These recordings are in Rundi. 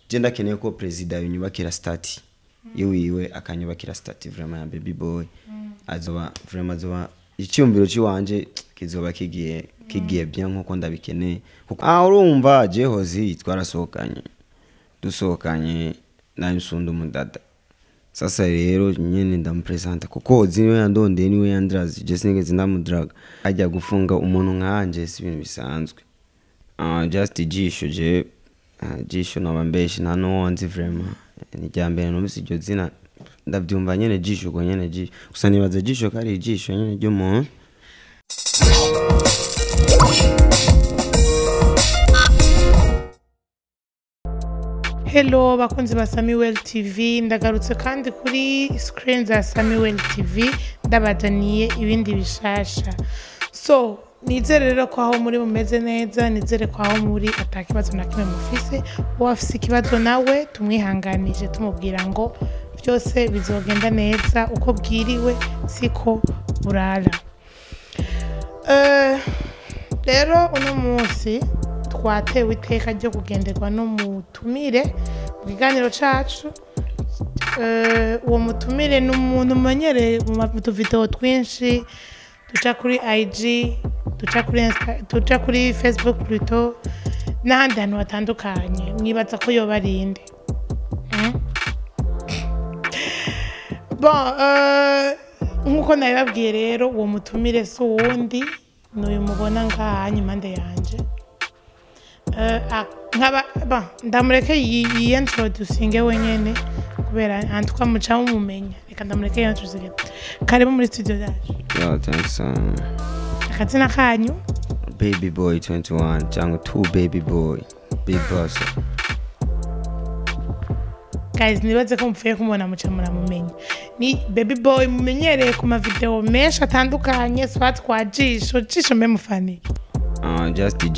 je ndakeneye ko president yunyubakira stati yiwiwe akanyubakira stati vraiment ya baby boy azoba vraiment azoba icyumviro ciwanje kizoba kigiye bien nkuko ndabikeneye urumva Jehozi twarasohokanye dusohokanye na Nsunda umudada sasa rero nyene ndampresenta kuko ziniwe yandonde niwe yandrazi je sinigeze ndamudraga ajya gufunga umuntu nkanje si ibintu bisanzwe just jisho nabambeshi nta no nzi vraiment ni jambere no misijyo zina ndavyumva nyene jisho go nyene jisho gusa nibaza jisho kari jisho nyene ryo mu Hello bakunzi ba Samuel TV ndagarutse kandi kuri screen za Samuel TV ndabadaniye ibindi bishasha so nizere rero ko aho muri mumeze neza nizere ko aho muri atakibazo na kimwe mufise wafise ikibazo nawe tumwihanganije tumubwira ngo byose bizogenda neza uko bwiriwe siko burara rero uno munsi twatewe iteka ryo kugenderwa no mutumire mu kiganiro cacu uwo mutumire n'umuntu umenyereye mu tuvideo twinshi duca kuri IG duca kuri Facebook plutôt n'ahandi hantu hatandukanye mwibaza ko yoba arinde nk'uko nabibabwiye rero uwo mutumire si uwundi n'uyu mubona ngaha impande yanje ndamureke yiintroducinge wenyene kubera antuka muca mumenya reka ndamureke yiintroducinge karibu muri studio yacu thanks akazina kanyu Baby Boy 21 cyangwa 2 Baby Boy Big Boss guys nibaze ko mupfuye kumubona muca muramumenya ni Baby Boy mumenyereye ku ma video menshi atandukanye swat kwa jisho memufani just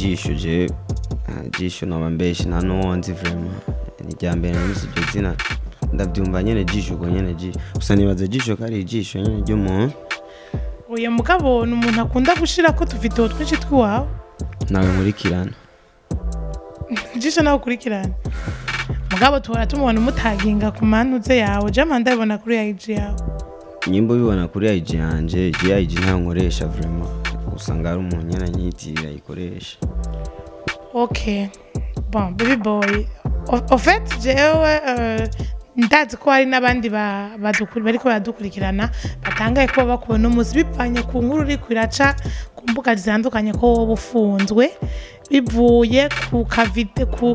jisho nabambeshi nta no nzi vraiment ni jambere no misijyo zina ndavyumva nyene jisho go nyene jisho gusa nibaza jisho kari jisho nyene ryo mu uyu mugabo ni umuntu akunda gushira ko tuvideo twinshi twiwawe nawe nkurikirana jisho nawe ukurikirana mugabo tuhora tumubona umutaginga ku manuze yawe jama ndabibona kuri IG yawe nyimbo bibona kuri IG yanje IG nta nkoresha vraiment usanga ari umuntu nyene nyitirira yikoresha okay bon Baby Boy en fait jewe ndazi ko hari n'abandi bariko baradukurikirana batangaye ko bakubona umunsi bipfanye ku nkuru uri kwiraca ku mbuga zitandukanye ko wowe ufunzwe bivuye ku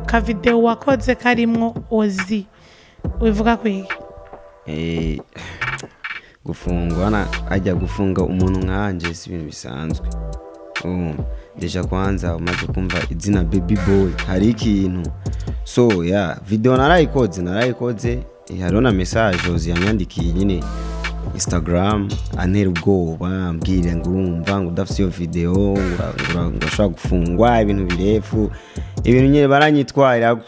kavideo wakoze karimwo Ozi ubivuga kwiki gufungwa ajya gufunga umuntu nkanje si ibintu bisanzwe deja kwanza umaze kumva izina Baby Boy hari ikintu so video narayikoze hariho na message Ozi yanyandikiye nyine Instagram antera ubwoba ambwira ngo urumva ngo udafite iyo video ngo ashobora gufungwa ibintu birefu ibintu nyine baranyitwarira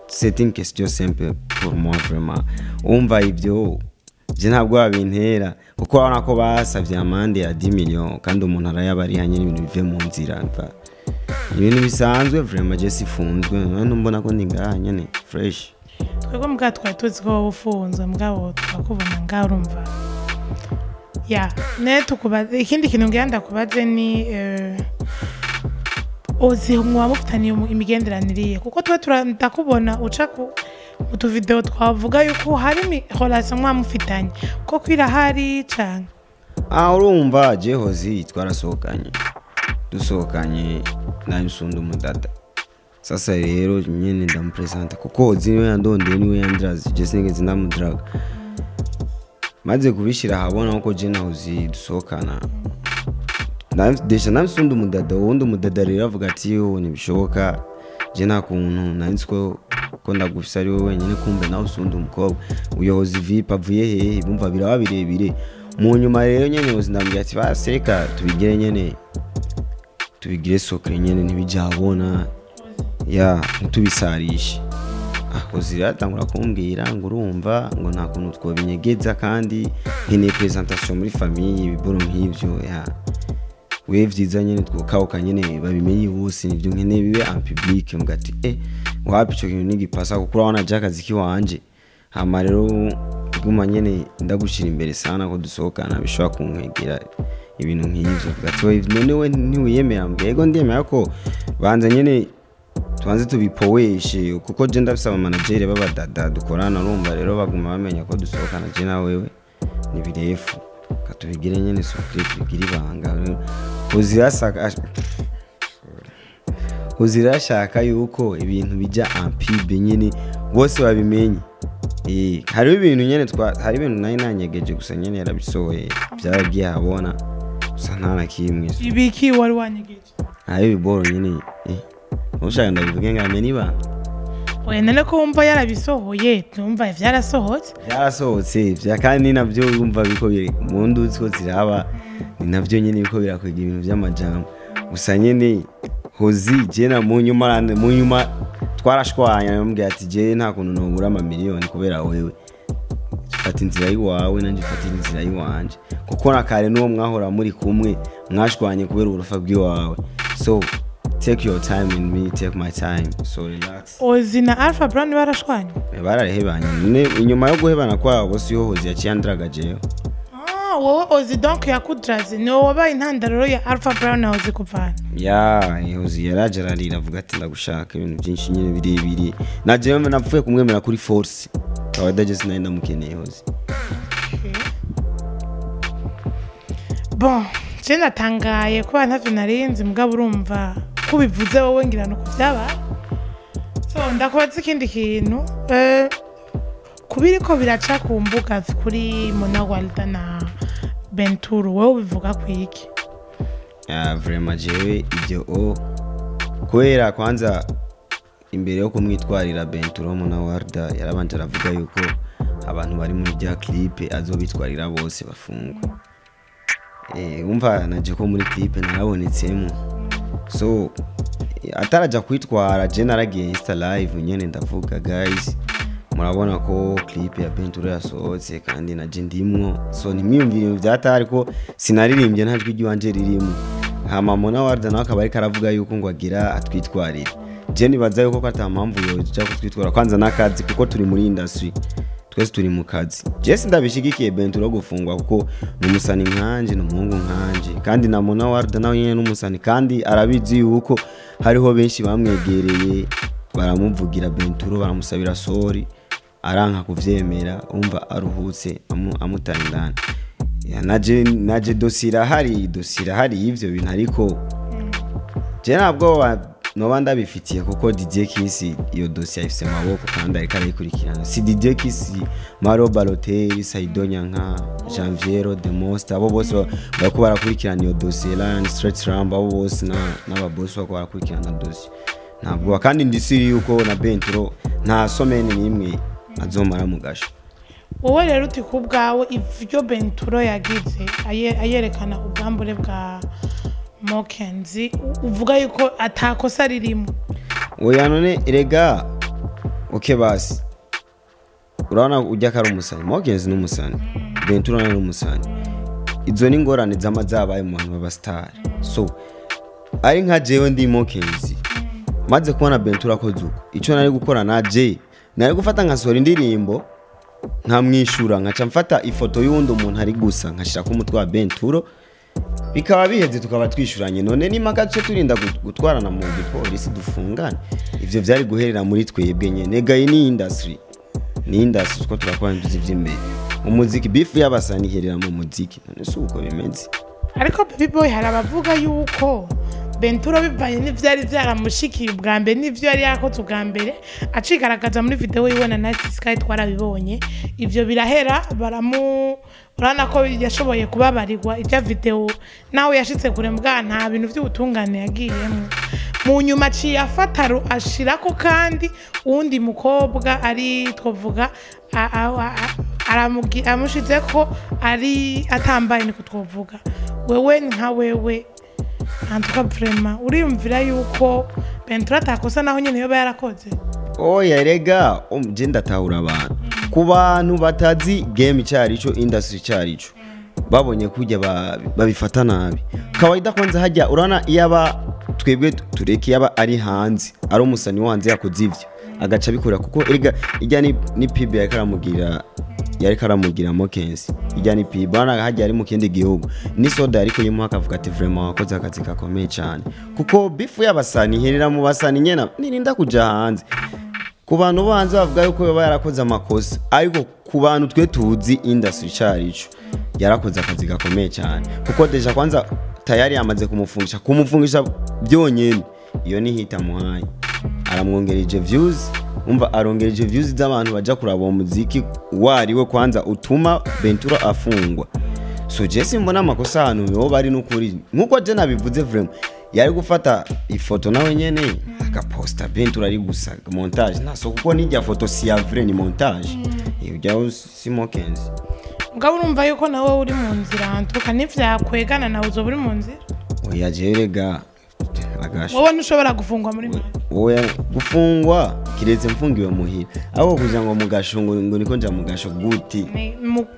c'est une question simple pour moi vraiment umva ibyo je ntabwo babintera kuko urabona ko basavye amande ya 10 millions kandi umuntu arayabariha nyine ibintu bive mu nzira mva ibintu bisanzwe vraiment je sifunzwe none mbona ko ndi ngaha nyene fresh twego mbwa twari tuzi ko ufunzwe mbwabo twakubona ngaho urumva ne tukubaze ikindi kintu ngenda kubaze ni Ozi mwa mufitaniye imigenderaniriye kuko twe ndakubona uca ku utuvideo twavuga yuko hari relation mwa mufitanye ko kwirahari cyane urumva Jehozi dusohokanye na Nsunda umudada sasa rero nyene ndampresenta kuko ziniwe yandonde niwe yandrazi je sinigeze ndamudraga maze kubishira habona uko je na Ozi dusohokana desha Nsunda umudada wundi umudada rero avuga ati yo nibishoboka je nta kuntu nanzi ko ndagufisa ari wowe wenyine kumbe nawe usunda umukobwa uyohoza VIP avuye hehe bumva biraba birebire mu nyuma rero nyene Ozi ndambye ati baseka tubigire nyene tubigire sokre nyene ntibijabona ntubisarishe Ozi ratangura kumbwira ngo urumva ngo nta kuntu twobinyegeza kandi nkene presentation muri famille ibiboro nk'ivyo we vyiza nyene twokawuka nyene babimenye bose nivyo nkene bibe en public mugati wapi ico kintu nigipasa kuko urabona je akazi kiwanje hama rero guma nyene ndagushira imbere sana ko dusohokana bishobora kunkegera ibintu nk'ivyo gatoye none we ntiwiyemera mbego ndemera ko banza nyene tubanze tubipoweshe kuko je ndabisaba manager babadada dukorana urumva rero baguma bamenya ko dusohokana je na wewe ni birefu katubigire nyene secret bigire ibanga uzirashaka yuko ibintu bija ampibe nyene bose babimenye hari ibintu nyene hari ibintu nayi nanyegeje gusa nyene yarabisohoye byaragiye habona gusa ntana kimwe ibiki wari wanyegeje hari ibiboro nyene ushaka ndabivuge ngame niba none ko wumva yarabisohoye numva byarasohotse vya kandi navyo wumva biko biri mu nduzi ko ziraba ni navyo nyene biko birakwega ibintu by'amajambo gusa nyene hozi je na mu nyuma twarashwanya nambwiye ati je nta kuntu nobura amamiliyoni kubera wewe fata inzira yiwawe nanje fata inzira yiwanje kuko nakare n'uwo mwahora muri kumwe mwashwanye kubera urufa bw'iwawe so take your time and me take my time so relax. Ozi na Alpha Brown barashwanye bararehebanye none inyuma yo guhebana kwabo siho Hozi yaciyandraga jeyo wowe Ozi donc yakudraze ni wowe wabaye intandaro ya Alpha Brown na Ozi kuvana Hozi yarajararira avuga ati ndagushaka ibintu byinshi nyine birebire na jewe napfuye kumwemera kuri force abadaje sinenda mukeneye Hozi bon je natangaye ko ntavyo narinzi mugabo urumva kubivuze wowe ngira no kuvyaba so ndakubaza ikindi kintu kubiriko biraca ku mbuga kuri Mona Walda na Benturo wowe ubivuga kwiki vraiment jewe ibyo kwera kwanza imbere yo kumwitwarira Benturo Mona Walda yarabanje aravuga yuko abantu bari muri bya clip azobitwarira bose bafungwa umva naje ko muri clip narabonetsemo so ataraja kwitwara je naragiye Insta live nyene ndavuga guys murabona ko clip ya Benturo yasohotse kandi naje ndimwo so nimwiyumvire byatari ko sinaririmbye nta jwi ryanje ririmo hama Mona Walda nawe akaba ari karavuga yuko ngo agira atwitwarire je nibaza yuko atampamvu yo cyo kutwitwara kwanza nakazi kuko turi muri industry twese turi mu kazi Jesse ndabishigikiye Benturo gufungwa kuko numusani nkanje n'umuhungu nkanje kandi na Mona Walda nawe nyene n'umusani kandi arabizi yuko hariho benshi bamwegereye baramuvugira Benturo baramusabira sorry aranka kuvyemera umva aruhutse amutandana naje dosira hari ivyo bintu ariko je nabwo no ndabifitiye kuko DJ Kiss iyo dossier ifise maboko kandi ariko arayikurikirana si DJ Kiss Maro Balotelli Saido Nyanka Janviero The Most abo bose bako barakurikirana iyo dossier Lion Street Rambo abo bose n'ababoss bako barakurikirana dossier ntabwo kandi ndisiri yuko na Benturo nta someni nimwe azomara mugasha wowe rero uti kubwawe ivyo Benturo yagize ayerekana ubwambure bwa Mokenzi uvuga yuko atakosa ririmo oya none erega okay basi urabona ujya kari umusani Mokenzi n'umusani Benturo n'umusani izo ni ngorane z'amazabaye mu bantu baba star so ari nka jewe ndi Mokenzi maze kubona Benturo akoze uko ico nari gukora na je nari gufata nkasora indirimbo nkamwishura nkaca mfata ifoto y'undi umuntu ari gusa nkashira ku mutwe wa Benturo bikaba biheze tukaba twishuranye none ni makace turinda gutwarana mu polisi dufungane ivyo vyari guherera muri twebwe nyene gayi ni industry ko turakora nduzi vy'imbere umuziki bifu y'abasani herera mu muziki none suko bimeze ariko Baby Boy harabavuga yuko Benturo bivanye n'ivyari vyaramushikiye ubwa mbere n'ivyo yari yakoze ubwa mbere acigaragaza muri video yibona na Sky twarabibonye ivyo birahera urana ko yashoboye kubabarirwa ijya video nawe yashitse kure mbwa nta bintu by'ubutungane yagiyemo mu nyuma ci yafataro ashirako kandi undi mukobwa ari twovuga amushize ko ari atambaye niko twovuga wewe nka wewe antuka vraiment uriyumvira yuko Benturo atakosa naho nyene yoba yarakoze oya erega je ndatahura abantu ku bantu batazi game cyarico industry cyarico babonye kujya babifata nabi kawaida kwanza hajya urana iyaba twebwe tureke yaba ari hanze ari umusani wanze yakoze ivyo agaca bikora kuko ijya ni PB yari karamugira Mokensi ijya ni PB bana hajya ari mu kindi gihugu ni soda ariko yimuha akavuga ati vraiment wakoze akazi gakomeye cyane kuko bifu y'abasani herera mu basani nyena nirinda kuja hanze ku bantu banze bavuga yuko baba yarakoze amakosa ariko ku bantu twe tuzi industry cyarico yarakoze akazi gakomeye cyane kuko deja kwanza tayari yamaze kumufungisha byonyene iyo ni hita muhaye aramwongereje views umva arongereje views z'abantu baja kuraba umuziki wariwe kwanza utuma Bentura afungwa so Jesse mbona amakosa hano yo bari n'ukuri nkuko je nabivuze vraiment yari gufata ifoto nawe nyene akaposta Bentura ari gusa montage naso kuko nijya foto si ya vrai ni montage iyo si Mokensi ngabo urumva yuko nawe uri mu nzira antuka nivyakwegana nawe uzo buri mu nzira oya jerega agasha wowe ntushobora gufungwa muri mwe oya gufungwa kiretse mfungiwe muhira aho kuja ngo mugashungu ngo niko nja mugasho guti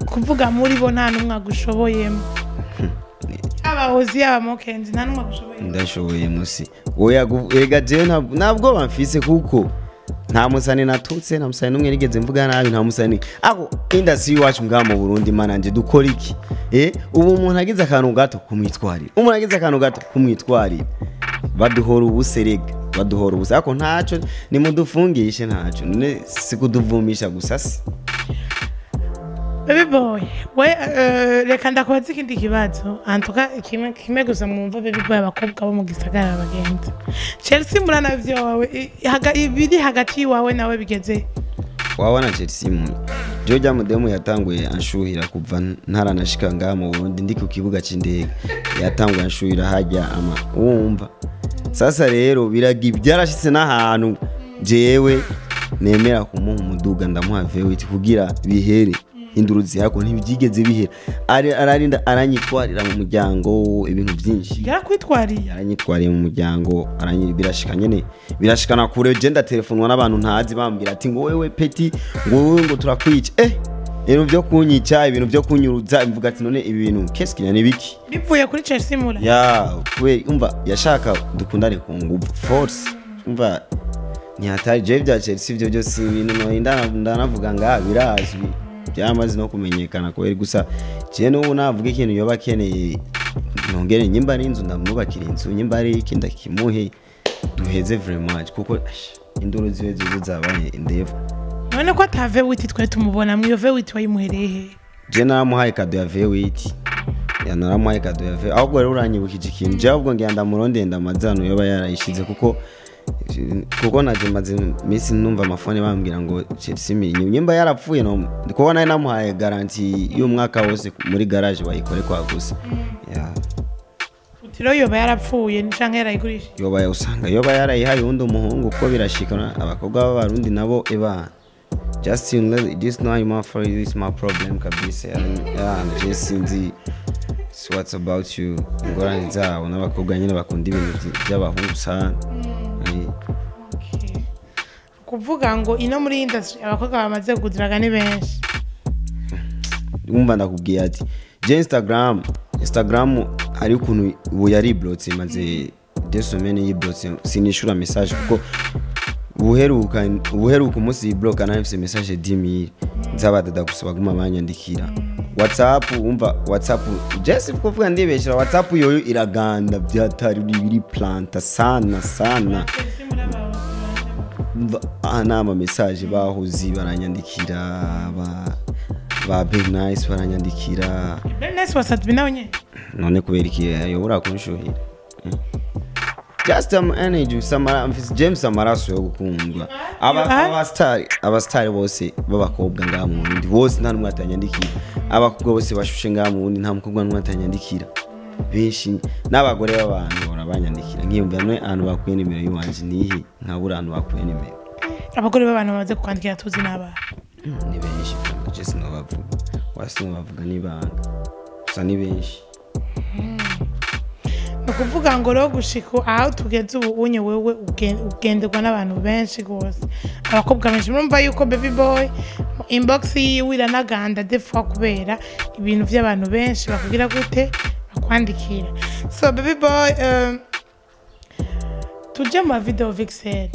kuvuga muri bo nta numwe agushoboyemo abahozi aba Mokensi nta numwe agushoboyemo ndashoboye musi oya ega je ntabwo bamfise kuko nta musani natutse nta musani numwe nigeze mvuga nabi nta musani ako industry wacu ngaha mu Burundi mananje dukora iki ubu umuntu agize akantu gato kumwitwarira baduhora ubuserega baduhora ubusa ako ntaco nimudufungishe ntaco none sikuduvumisha gusa si Baby Boy we reka ndakubaza ikindi kibazo antuka kimwe gusa mwumva Baby Boy abakobwa bo mu gisagara bagenza Chelsea murana byo wawe ibiri hagati wawe nawe bigeze wawe na Chelsea Joja Mudemu yatanguye anshuhira kuva ntaranashika ngaha mu Burundi ndi ku kibuga c'indege yatanguye anshuhira hajya wumva sasa rero byarashitse n'ahantu jewe nemera kumuha umuduga ndamuha V8 kugira bihere induruzi yako ntibyigeze bihera ararinda aranyitwarira mu muryango ibintu byinshi aranyitwariye mu muryango birashika nyene birashikana kure je ndatelefonwa n'abantu ntazi bambwira ati ngo wewe peti ngo turakwica ibintu byo kunyica ibintu byo kunyuruza imvuga ati none ibi bintu keski ni biki bivuye kuri Chelsea mura we umva yashaka dukundane ku nguvu force umva ni hatari je bya Chelsea byo byose ibintu no ndanavuga nga birazwi byamaze no kumenyekana ko gusa je no navuga ikintu yoba keneye nongere nyimba n'inzu ndamubakira inzu nyimba ari ikinda kimuhe duheze vraiment kuko induru ziwe zabaye indevu none ko ata V8 twe tumubona mu V8 wayimuherehe je naramuhaye kado ya V8 naramuhaye kado ya V ahubwo rero uranyibukije ikintu je ahubwo ngenda muronde ndamazano yoba yarayishize kuko naje maze misi numva amafone bambwira ngo Chelsea nyimba yarapfuye no kubona namuhaye garanti y'umwaka wose muri garage bayikore kwa gusa utiro yoba yarapfuye nicanga yarayigurisha yoba usanga yoba yarayihaye undi umuhungu uko birashikana abakobwa b'abarundi nabo just this not my for this my problem kabisa just sinzi what's about you ngorane zabo n'abakobwa nyine bakunda ibintu by'abahungu sana kuvuga ngo ino muri industry abakobwa bamaze kugudiraga ni benshi umva ndakubwiye ati je Instagram ari ukuntu ubu yari blocked maze des semaines yiblocked sinishura message kuko ubuheruka umunsi bloka na mfise message 10000 nzabadada gusaba guma banyandikira WhatsApp umva WhatsApp just kuvuga ndibeshera WhatsApp yoyo iraganda byatari biri planta sana ama message bahuzi baranyandikira ba Big Nice baranyandikira Big Nice wasat binawonye none kubera iki yobura kunshuhira just energy James Amaraso yo gukundwa abastari bose babakobwa ngaha mu Burundi bose nta numwe atanyandikira abakobwa bose bashushe ngaha mu Burundi nta mukobwa numwe atanyandikira benshi n'abagore b'abantu barabanyandikira nkiyumva none ahantu bakuye nimero y'uwanje nihe nkabura ahantu bakuye nimero abagore b'abantu bamaze kwandikira tuzi n'aba ni benshi just no bavuga n'ibanga gusa ni benshi kuvuga ngo ro gushika aho tugeze ubu unye wewe ugenderwa n'abantu benshi gose abakobwa benshi murumva yuko Baby Boy inbox yiwe iranaganda defwa kubera ibintu by'abantu benshi bakugira gute bakwandikira so Baby Boy tuje mu video Vixen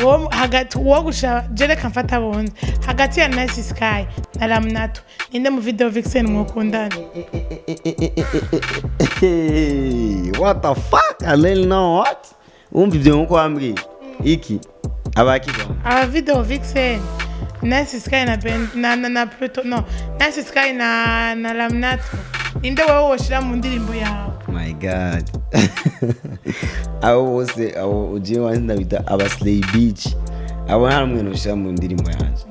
wo hagati wo gusha jere kamfata bonze hagati ya Nice Sky na Lamnato ninde mu video Vixen mwokundana what the fuck I don't know what video nko ambwi iki abaki aba video Vixen Nice Sky na Pluto no Nice Sky na Lamnato ninde wowe woshira mu ndirimbo yawe my god awo uje wanda bita Abaslay Beach abo nta numwe noshira mu ndirimbo yanje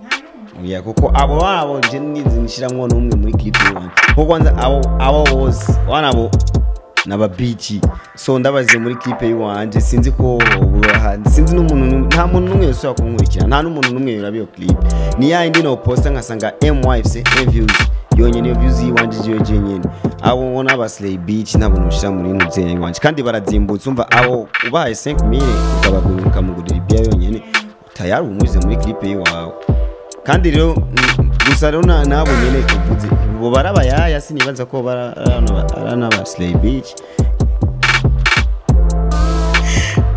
oya kuko abo babo je nizi nishiramwo numwe muri clip yanje kuko kwanza abo bose wanabo naba beach so ndabaze muri clip yanje sinzi ko bubahanzi sinzi n'umuntu nta muntu numwe yose yakunkurikira nta n'umuntu numwe yurabiyo clip ni ya indi no poster ngasanga MYFC views yonyene views yiwanje je nyene abo wona Abaslay Beach nabo nushira muri ntuzenye wanje kandi barazimbutse umva abo ubaye 5000 ukabaguruka mugurira ibya yonyene tayari umuze muri clip yawe kandi rero gusa rero nabo nyene uvuze bo barabayaya sinibaza ko barana Abaslay Beach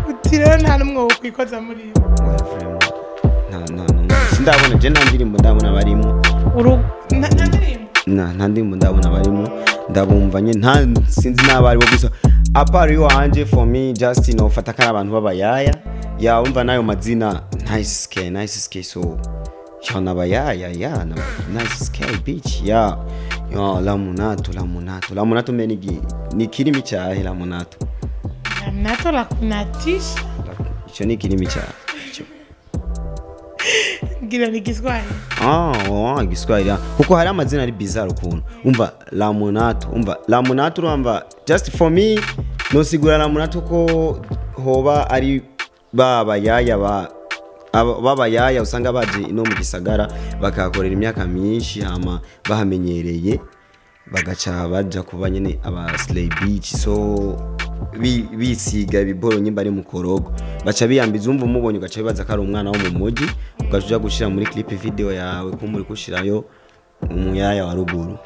utiro nta numwe wo kwikoza muri sindabona je nta ndirimbo ndabona barimo nta ndirimbo ndabona barimo ndabumva nye nta sinzi nabari bo gusa apart yo anje for me just fata kana abantu babayaya ya umva nayo mazina Nice Sky so chana bayaya ya Nice Sky Beach ya Lamnato menigi ni kirimi cyahe Lamnato la kunatisha ico ni kirimi cyahe ngira ni Giswahili Giswahili kuko hari amazina ari bizarre ukuntu umva Lamnato urumva just for me no sigura Lamnato ko hoba ari babayaya usanga baje ino mu gisagara bakakorera imyaka myinshi hama bahamenyereye bagaca baja kuba nyene Abaslay Beach so bisiga biboro nyimba ari mu korogo baca biyambiza umva umubonye ugaca bibaza ko ari umwana wo mu mugi ugaca gushira muri clip video yawe ko muri kushirayo umuyaya wa ruguru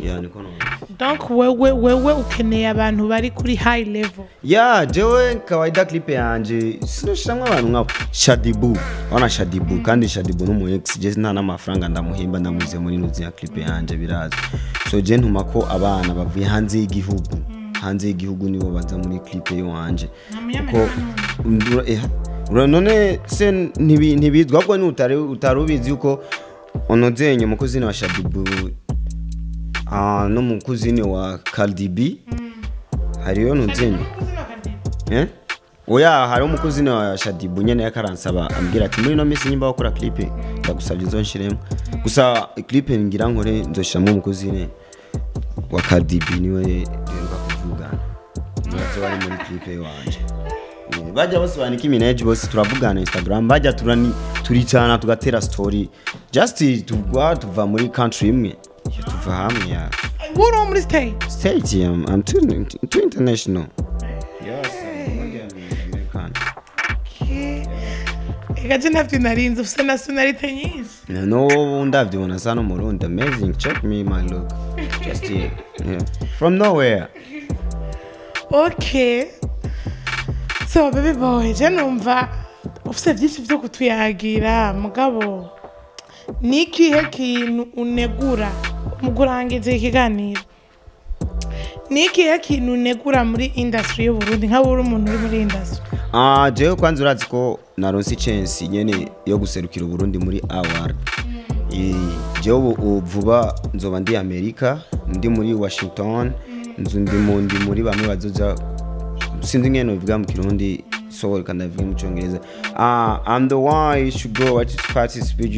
yani kono donc wewe ukeneye abantu bari kuri high level jewe kawaida clip yanje sinoshiramwe abantu nkabo Shadibu kandi Shadibu no mu ex je nta n'amafaranga ndamuhimba ndamuze muri nuzi ya clip yanje biraza so je ntuma ko abana bavuye hanze y'igihugu nibo baza muri clip yanje kuko none se ntibizwa ahubwo ni utarubizi uko onozenye mukuzini wa Shadibu no mukuzini wa Cardi B hariyo nuzenye oya hari umukuzini wa Shadibu nyene yakaransaba ambwira ati muri no misi nyimba bakora clip ndagusabye uzonshiremo gusa clip ngira nkore nzoshiramo umukuzini wa Cardi B niwe rero kuvugana nizo bari muri clip yanje bajya bose banika Minaj bose turavugana Instagram bajya turicana tugatera story just tuva muri country imwe tuva hamwe ya what on muri state I'm too international yes American Ega nafti narinzi ufise nationality nyinshi no ndavyibona sana mu Burundi amazing check me my look just here from nowhere okay so baby boy je numva ufise byinshi byo kutuyagira mugabo nikihe kintu unegura mu kurangiza ikiganiro nikihe kintu unegura muri industry y'u Burundi nka buri umuntu uri muri industry jewe kwanza urazi ko naronse chance nyene yo guserukira Burundi muri award jewe vuba nzoba ndi America ndi muri Washington ndi muri bamwe bazoja sinzi ngene bivuga mu Kirundi so kandi bivuga mu Cyongereza I'm the one you should go to participate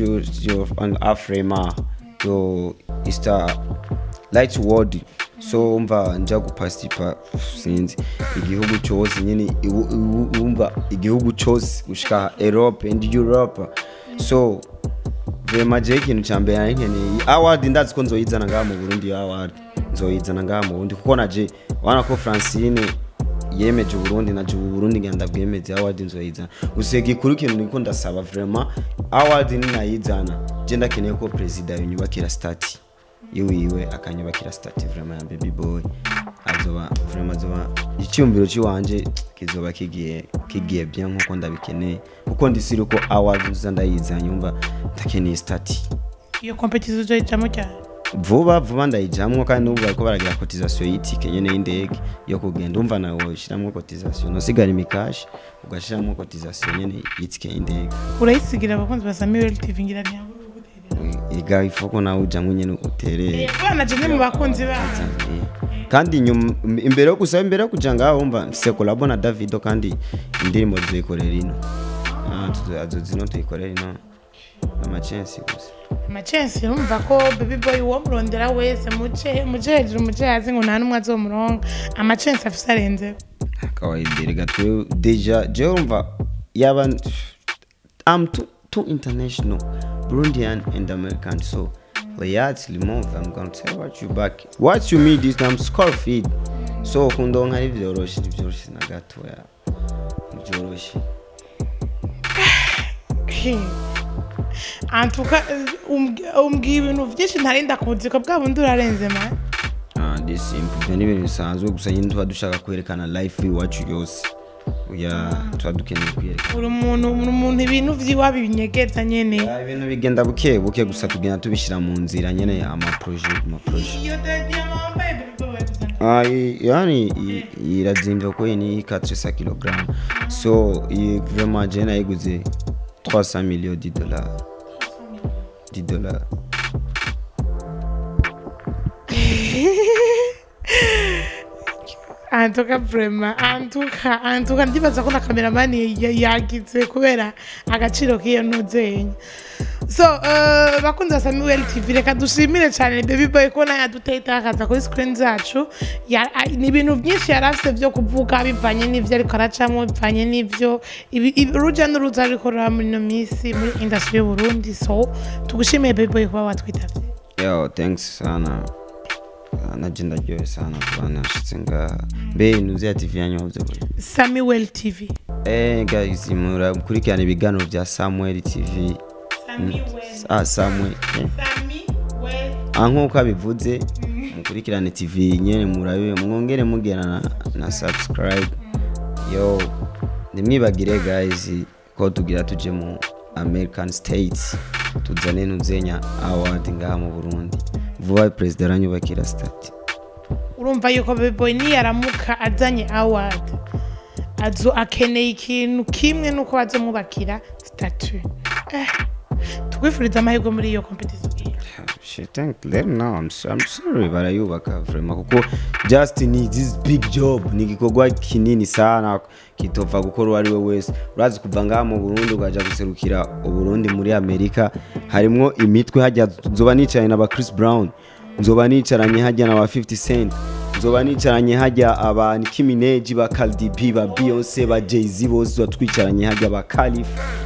on Afrima to Easter Light World so umva nja guparticipa sinzi igihugu cyose nyene umva igihugu cyose gushika Europe and Europe so vraiment je ikintu cyambere yankeneye award ndazi ko nzoyizana ngaha mu Burundi award nzoyizana ngaha mu Burundi kuko naje wana ko Francine yemeje Burundi naje Burundi ngenda bwemeze award nzoyizana usega ikuru kintu niko ndasaba vraiment award ninayizana je ndakeneye ko president yonyubakira stati iwiwe akanyubakira stati vraiment ya baby boy azoba vraiment azoba icyumviro cy'iwanje kizoba kigiye bien nkuko ndabikeneye kuko ndisiri ko awards uzandayiza nyumva ndakeneye stati iyo competition uzoyicamo cyane vuba ndayijamwo kandi n'ubwo bariko baragira cotisation y'itike nyene y'indege yo kugenda umva nawe ushiramwo cotisation nosigara imikashi ugashiramwo cotisation nyene y'itike y'indege urayisigira abakunzi ba Samuel TV ngira ni iga ifoko nawe ujamwe nyene uterere bana je mu bakunzi ba kandi imbere yo gusaba imbere yo kujanga umva mfise collabo na Davido kandi indirimbo zikorera ino azozino tuyikorera ino amachensi gusa amachensi urumva ko baby boy wo murondera wese muje hejuru muje yazi ngo nta numwe azomuronga amachensi afise arenze kawaida gatwe deja je urumva yaba I'm too international Burundian and American so loyalty move I'm going to tell what you back what you mean this time score feed so kundonka ivyoroshye na gato ya ivyoroshye antuka umbwiye ibintu byinshi ntarinda kudzika bwa bundi urarenze ma this simple ni ibintu bisanzwe gusa nyine tuba dushaka kwerekana life iwacu yose ya tuba dukeneye kwerekana uri umuntu ibintu vyiwabi binyegeza nyene ibintu bigenda buke gusa tugenda tubishira mu nzira nyene ama project iyo diamond baby yani irazimvye ko ni 400 kg so vraiment je nayiguze 300 millions de dollars antuka vraiment antuka ndibaza ko na cameraman yagize kubera agaciro kiyo ntuzenya so bakunze Samuel TV reka dushimire cyane baby boy ko nayo aduteta akaza kuri screen zacu ni ibintu byinshi yarafite byo kuvuga bivanye n'ivyo ariko aracamo bivanye n'ivyo uruja n'uruza ariko muri no misi muri industry y'u Burundi so tugushimiye baby boy kuba watwitavye yo thanks sana anagenda ryoye sana twanashitse nga be nuzi TV yanyu Samuel TV guys murakurikirana ibiganiro bya Samuel TV Samuel nkuko abivuze mukurikirane TV nyene murabe mwongere mugera na subscribe yo nimwibagire guys ko tugira tuje mu American States tuzane nuzenya award ngaha mu Burundi vuba president aranyubakira stati urumva yuko baby boy ni yaramuka azanye award azo akeneye ikintu kimwe nuko bazomubakira statue twifuriza amahirwe muri iyo competition she thank them now I'm sorry barayubaka vraiment kuko just need this big job ni gikorwa kinini sana kitova gukora ari we wese urazi kuva ngaha mu Burundi ugaja guserukira uburundi muri Amerika harimo imitwe hajya nzoba nicaye na ba Chris Brown nzoba nicaranye hajya na ba 50 Cent nzoba nicaranye hajya aba Nicki Minaj ba Cardi B ba Beyonce ba Jay-Z bose batwicaranye hajya ba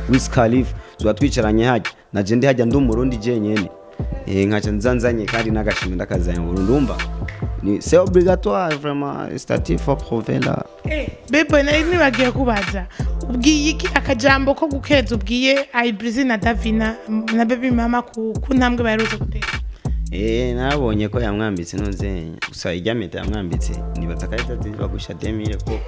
Wiz Khalifa twicaranye hajya na je ndi hajya ndi umurundi je nyene nkaca nzanzanye kandi nagashimwe ndakazanye mu Burundi umva ni c'est obligatoire vraiment statut faut prouver là bebe nari bagiye kubaza ubwiye iki akajambo ko gukeza ubwiye Ibrizzy na Davina na baby mama ku ntambwe baheruze guteka nabonye ko yamwambitse nozenya gusa ijyameta yamwambitse nibaza kahita bagusha 2000 ko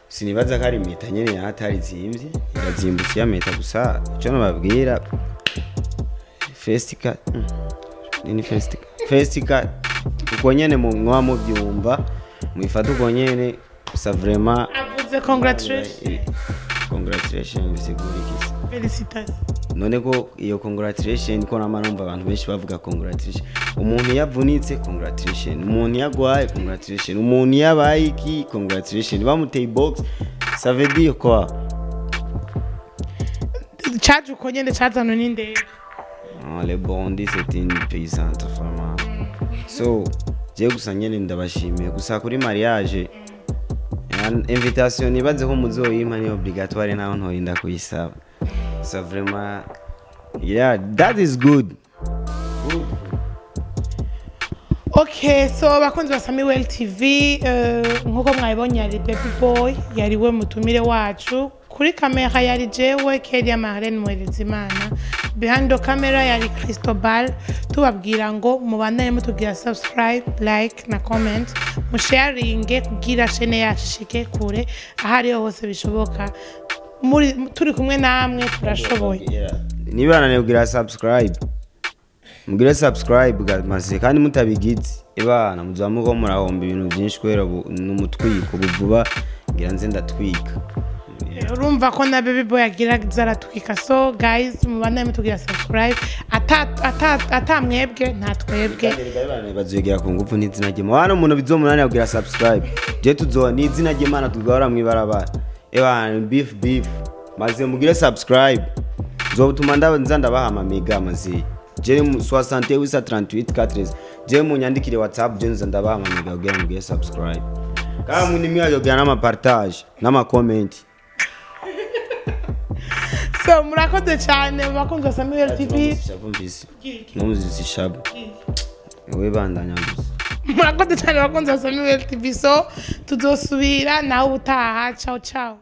sinibaza kari meta nyene hatari zimvye irazimbutse yameta gusa cyo nababwira festika uko nyene mwa mu byumba mwifata uko nyene gusa vraiment avuze congratulations bisigurikise felicitation none ko iyo congratulation ko namarumva abantu benshi bavuga congratulation umuntu yavunitse congratulation umuntu yagwaye congratulation umuntu yabaye iki congratulation bamuteye box ça veut dire quoi charge uko nyene chazano ninde les Burundi c'est une paysante vraiment so je gusa nyene ndabashimiye gusa kuri mariage invitation nibaze ko muzoyimpa ni obligatoire naho ntorinda kuyisaba so vraiment yeah that is good. Okay, so bakunzi ba Samuel TV nkuko mwabonye ari baby boy yariwe mutumire wacu kuri kamera yari jewe Kelia Marlene Mwerezimana behind the camera yari Cristobal tubabwira ngo mubandanye mutugira subscribe like na comment musharinge kugira chaîne yacu shike kure ahari hose bishoboka turi kumwe namwe turashoboye niba nanebwira subscribe mugire subscribe maze kandi mutabigize ibana muzamuko murahomba ibintu byinshi kwera n'umutwiko buvuba ngira nze ndatwika urumva ko na baby boy agira zaratwika so guys mubandanye mutugira subscribe atamwebwe nta twebwe bazogira ku ngufu n'izina ry'Imana hano umuntu bizomunani kugira subscribe je tuzo n'izina ry'Imana tugahora mwibarabara ibana beef maze mugire subscribe zobutuma ndabaha mega maze je mu 68 je mu nyandikire WhatsApp je nza ndabaha mega kugira mugire subscribe kama ni mwiyo kugira n'ama partage n'ama comment so murakoze cyane bakunze Samuel TV n'umuzisi shabu we bandanya murakoze cyane bakunze Samuel TV so tuzosubira nawe utaha ciao